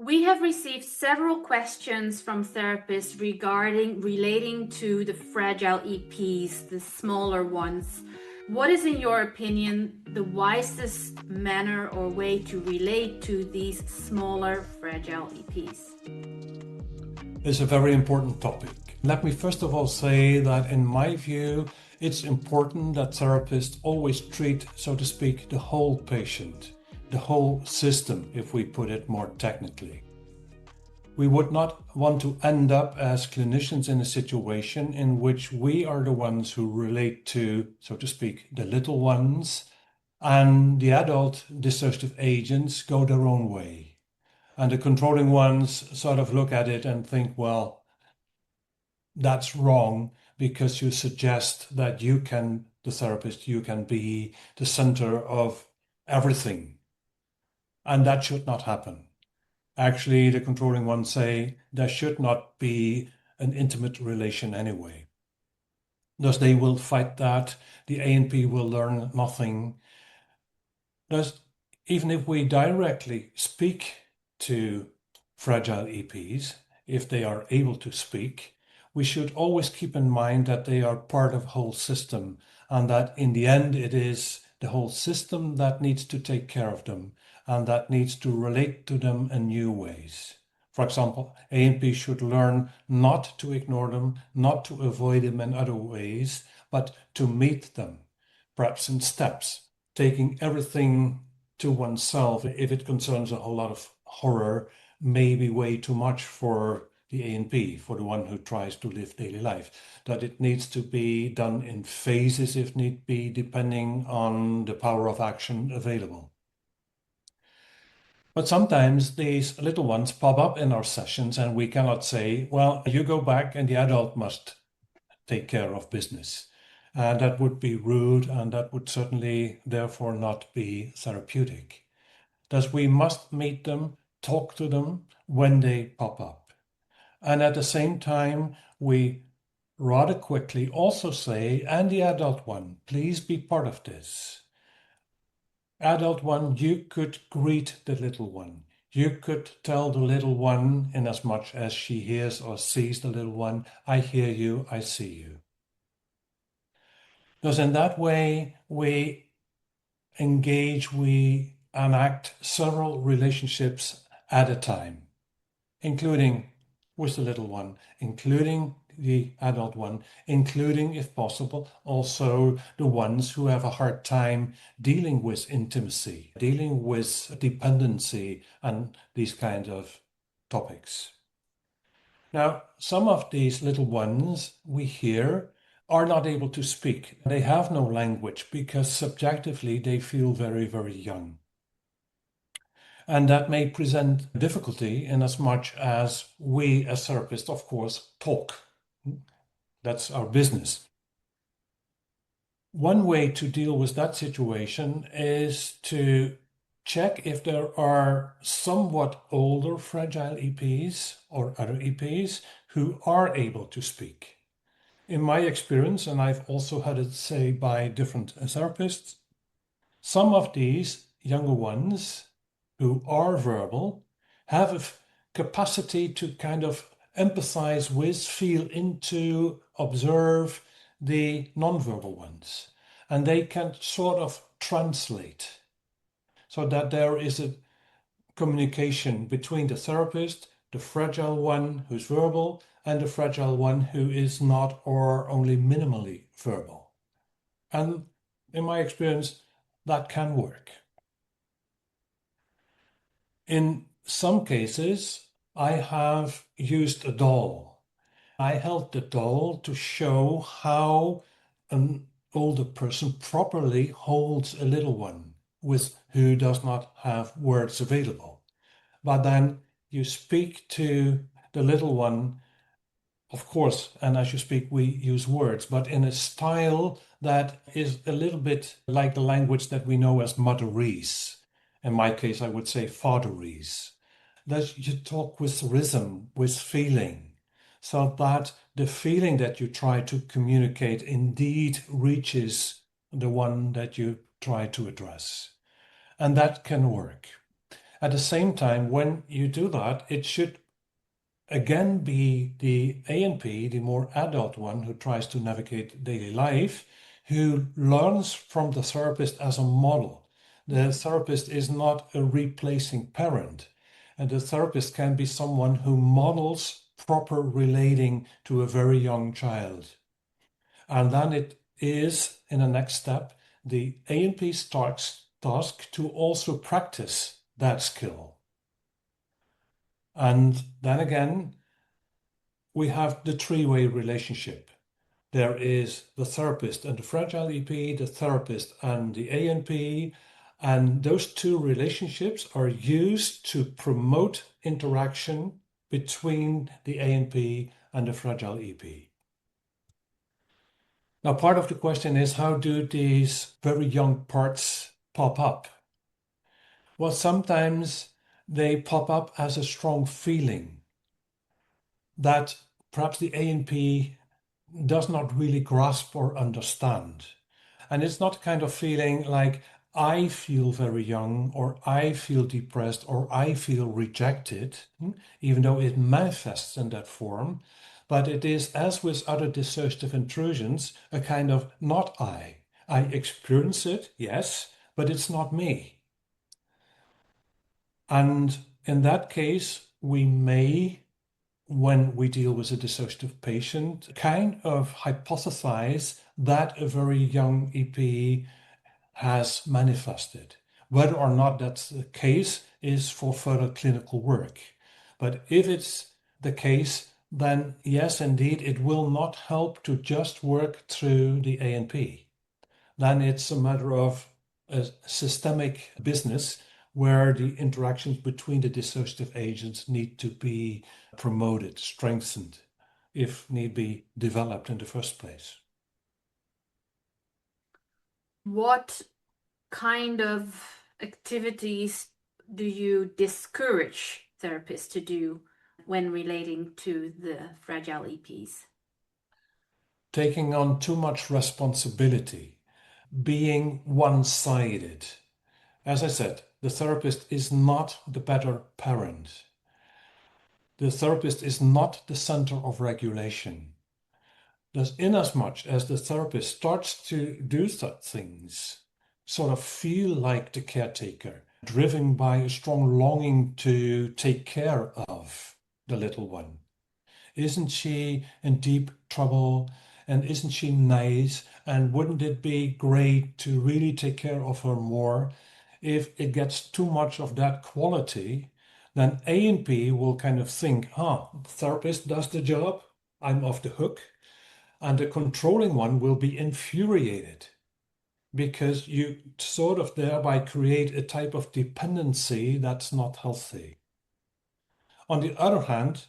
We have received several questions from therapists relating to the fragile EPs, the smaller ones. What is, in your opinion, the wisest manner or way to relate to these smaller fragile EPs? It's a very important topic. Let me first of all say that in my view, it's important that therapists always treat, so to speak, the whole patient, the whole system, if we put it more technically. We would not want to end up as clinicians in a situation in which we are the ones who relate to, so to speak, the little ones, and the adult dissociative agents go their own way. And the controlling ones sort of look at it and think, well, that's wrong because you suggest that you can, the therapist, you can be the center of everything. And that should not happen. Actually, the controlling ones say there should not be an intimate relation anyway. Thus, they will fight that. The A&P will learn nothing. Thus, even if we directly speak to fragile EPs, if they are able to speak, we should always keep in mind that they are part of a whole system and that in the end it is the whole system that needs to take care of them and that needs to relate to them in new ways. For example, A&P should learn not to ignore them, not to avoid them in other ways, but to meet them, perhaps in steps, taking everything to oneself if it concerns a whole lot of horror may be way too much for the A&P, for the one who tries to live daily life, that it needs to be done in phases if need be, depending on the power of action available. But sometimes these little ones pop up in our sessions and we cannot say, well, you go back and the adult must take care of business. And that would be rude and that would certainly therefore not be therapeutic. Thus we must meet them, talk to them when they pop up. And at the same time, we rather quickly also say, and the adult one, please be part of this. Adult one, you could greet the little one. You could tell the little one, in as much as she hears or sees the little one, I hear you, I see you. Because in that way, we engage, we enact several relationships at a time, including with the little one, including the adult one, including, if possible, also the ones who have a hard time dealing with intimacy, dealing with dependency, and these kind of topics. Now, some of these little ones we hear are not able to speak. They have no language because subjectively they feel very, very young. And that may present difficulty in as much as we as therapists, of course, talk. That's our business. One way to deal with that situation is to check if there are somewhat older fragile EPs or other EPs who are able to speak. In my experience, and I've also had it say by different therapists, some of these younger ones who are verbal have a capacity to kind of empathize with, feel into, observe the nonverbal ones. And they can sort of translate so that there is a communication between the therapist, the fragile one who's verbal, and the fragile one who is not or only minimally verbal. And in my experience, that can work. In some cases, I have used a doll. I held the doll to show how an older person properly holds a little one with who does not have words available. But then you speak to the little one, of course, and as you speak, we use words, but in a style that is a little bit like the language that we know as motherese. In my case, I would say fatherese. That you talk with rhythm, with feeling, so that the feeling that you try to communicate indeed reaches the one that you try to address. And that can work. At the same time, when you do that, it should again be the A&P, the more adult one who tries to navigate daily life, who learns from the therapist as a model. The therapist is not a replacing parent, and the therapist can be someone who models proper relating to a very young child. And then it is, in the next step, the A&P's task to also practice that skill. And then again, we have the three-way relationship. There is the therapist and the fragile EP, the therapist and the A&P, and those two relationships are used to promote interaction between the A&P and the fragile EP. Now, part of the question is, how do these very young parts pop up? Well, sometimes they pop up as a strong feeling that perhaps the A&P does not really grasp or understand. And it's not kind of feeling like I feel very young, or I feel depressed, or I feel rejected, even though it manifests in that form. But it is, as with other dissociative intrusions, a kind of not I. I experience it, yes, but it's not me. And in that case, we may, when we deal with a dissociative patient, kind of hypothesize that a very young EP has manifested. Whether or not that's the case is for further clinical work. But if it's the case, then yes, indeed, it will not help to just work through the A&P. Then it's a matter of a systemic business where the interactions between the dissociative agents need to be promoted, strengthened, if need be, developed in the first place. What kind of activities do you discourage therapists to do when relating to the fragile EPs? Taking on too much responsibility, being one-sided. As I said, the therapist is not the better parent. The therapist is not the center of regulation. Thus, inasmuch as the therapist starts to do such things, sort of feel like the caretaker, driven by a strong longing to take care of the little one. Isn't she in deep trouble? And isn't she nice? And wouldn't it be great to really take care of her more? If it gets too much of that quality, then A&P will kind of think, the therapist does the job, I'm off the hook. And the controlling one will be infuriated because you sort of thereby create a type of dependency that's not healthy. On the other hand,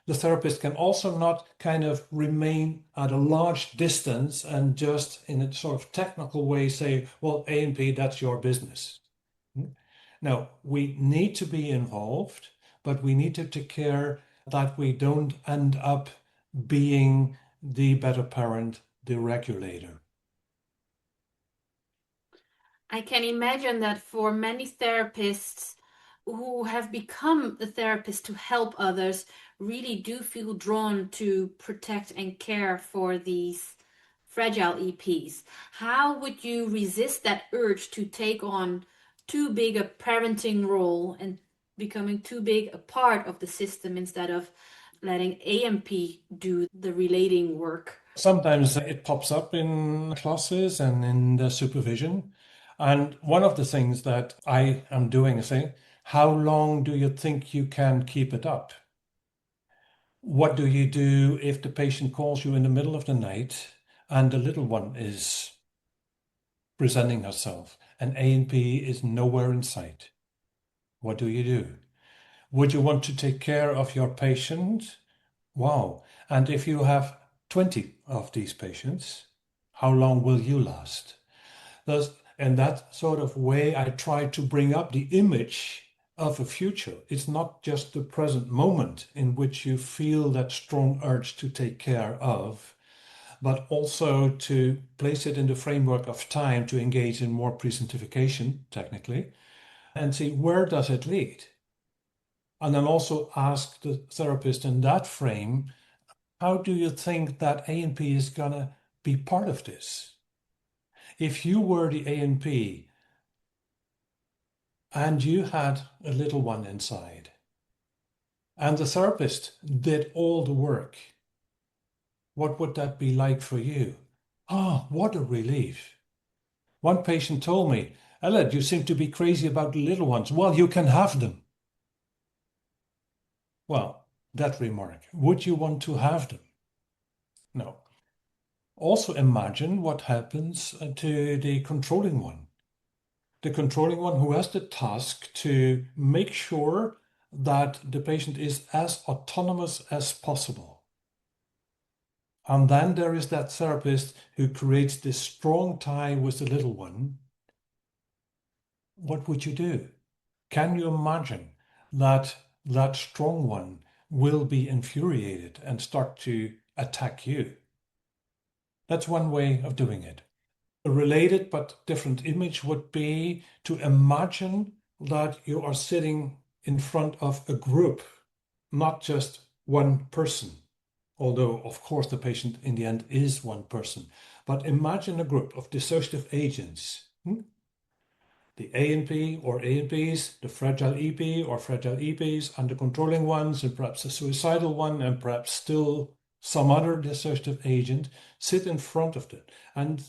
the therapist can also not kind of remain at a large distance and just in a sort of technical way say, well, A&P, that's your business. Now, we need to be involved, but we need to take care that we don't end up being the better parent, the regulator. I can imagine that for many therapists who have become a therapist to help others, really do feel drawn to protect and care for these fragile EPs. How would you resist that urge to take on too big a parenting role and becoming too big a part of the system instead of letting A&P do the relating work? Sometimes it pops up in classes and in the supervision. And one of the things that I am doing is saying, how long do you think you can keep it up? What do you do if the patient calls you in the middle of the night and the little one is presenting herself and A&P is nowhere in sight? What do you do? Would you want to take care of your patient? Wow. And if you have 20 of these patients, how long will you last? Thus, in that sort of way, I try to bring up the image of a future. It's not just the present moment in which you feel that strong urge to take care of, but also to place it in the framework of time to engage in more presentification, technically, and see where does it lead. And then also ask the therapist in that frame, how do you think that A and P is going to be part of this? If you were the A and P and you had a little one inside, and the therapist did all the work, what would that be like for you? Ah, what a relief. One patient told me, Ellert, you seem to be crazy about the little ones. Well, you can have them. Well, that remark, would you want to have them? No. Also imagine what happens to the controlling one. The controlling one who has the task to make sure that the patient is as autonomous as possible. And then there is that therapist who creates this strong tie with the little one. What would you do? Can you imagine that that strong one will be infuriated and start to attack you? That's one way of doing it. A related but different image would be to imagine that you are sitting in front of a group, not just one person. Although, of course, the patient in the end is one person. But imagine a group of dissociative agents. The A and P or A and Ps, the fragile EP or fragile EPs, and the controlling ones, and perhaps a suicidal one, and perhaps still some other dissociative agent, sit in front of it. And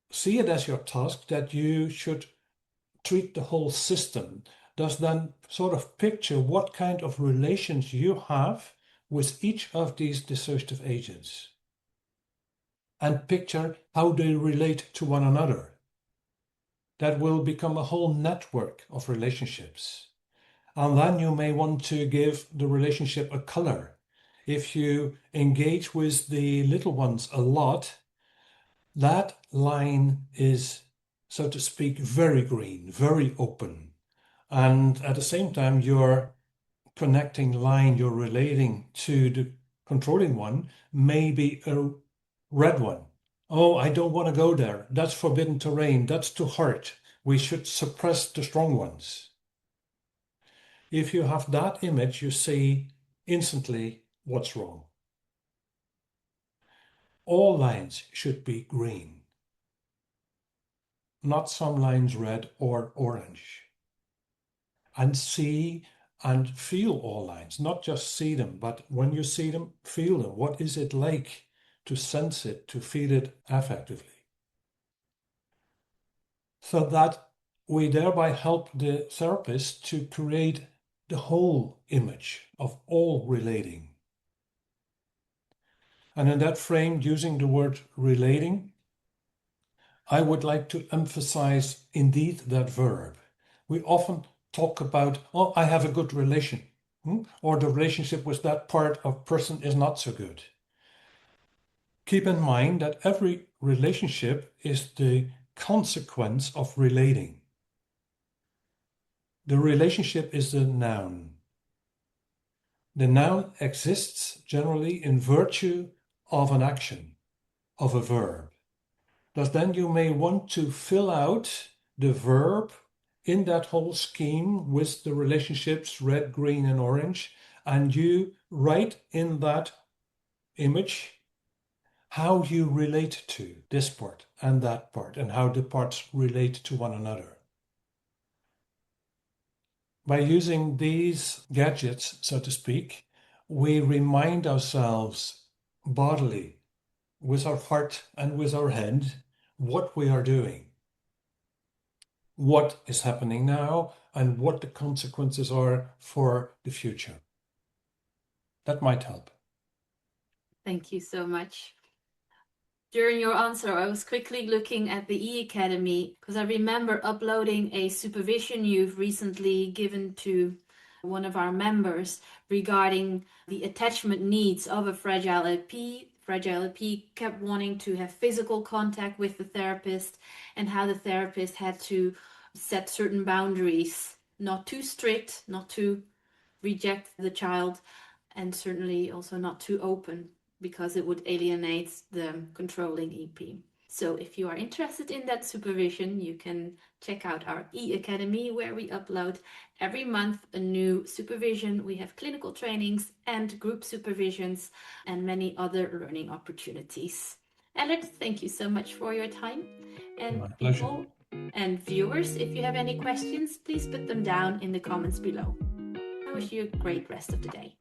see it as your task that you should treat the whole system. Thus then sort of picture what kind of relations you have with each of these dissociative agents. And picture how they relate to one another. That will become a whole network of relationships. And then you may want to give the relationship a color. If you engage with the little ones a lot, that line is, so to speak, very green, very open. And at the same time, your connecting line you're relating to the controlling one may be a red one. Oh, I don't want to go there. That's forbidden terrain. That's too hard. We should suppress the strong ones. If you have that image, you see instantly what's wrong. All lines should be green, not some lines red or orange. And see and feel all lines, not just see them, but when you see them, feel them. What is it like to sense it, to feel it affectively? So that we thereby help the therapist to create the whole image of all relating. And in that frame, using the word relating, I would like to emphasize indeed that verb. We often talk about, oh, I have a good relation, or the relationship with that part of person is not so good. Keep in mind that every relationship is the consequence of relating. The relationship is the noun. The noun exists generally in virtue of an action, of a verb. Thus then you may want to fill out the verb in that whole scheme with the relationships red, green, and orange, and you write in that image how you relate to this part and that part, and how the parts relate to one another. By using these gadgets, so to speak, we remind ourselves bodily, with our heart and with our head, what we are doing, what is happening now, and what the consequences are for the future. That might help. Thank you so much. During your answer, I was quickly looking at the E-Academy because I remember uploading a supervision you've recently given to one of our members regarding the attachment needs of a fragile LP. Fragile LP kept wanting to have physical contact with the therapist, and how the therapist had to set certain boundaries, not too strict, not to reject the child, and certainly also not too open, because it would alienate the controlling EP. So if you are interested in that supervision, you can check out our e-academy, where we upload every month a new supervision. We have clinical trainings and group supervisions and many other learning opportunities. Ellert, thank you so much for your time. And My pleasure. people and viewers, if you have any questions, please put them down in the comments below. I wish you a great rest of the day.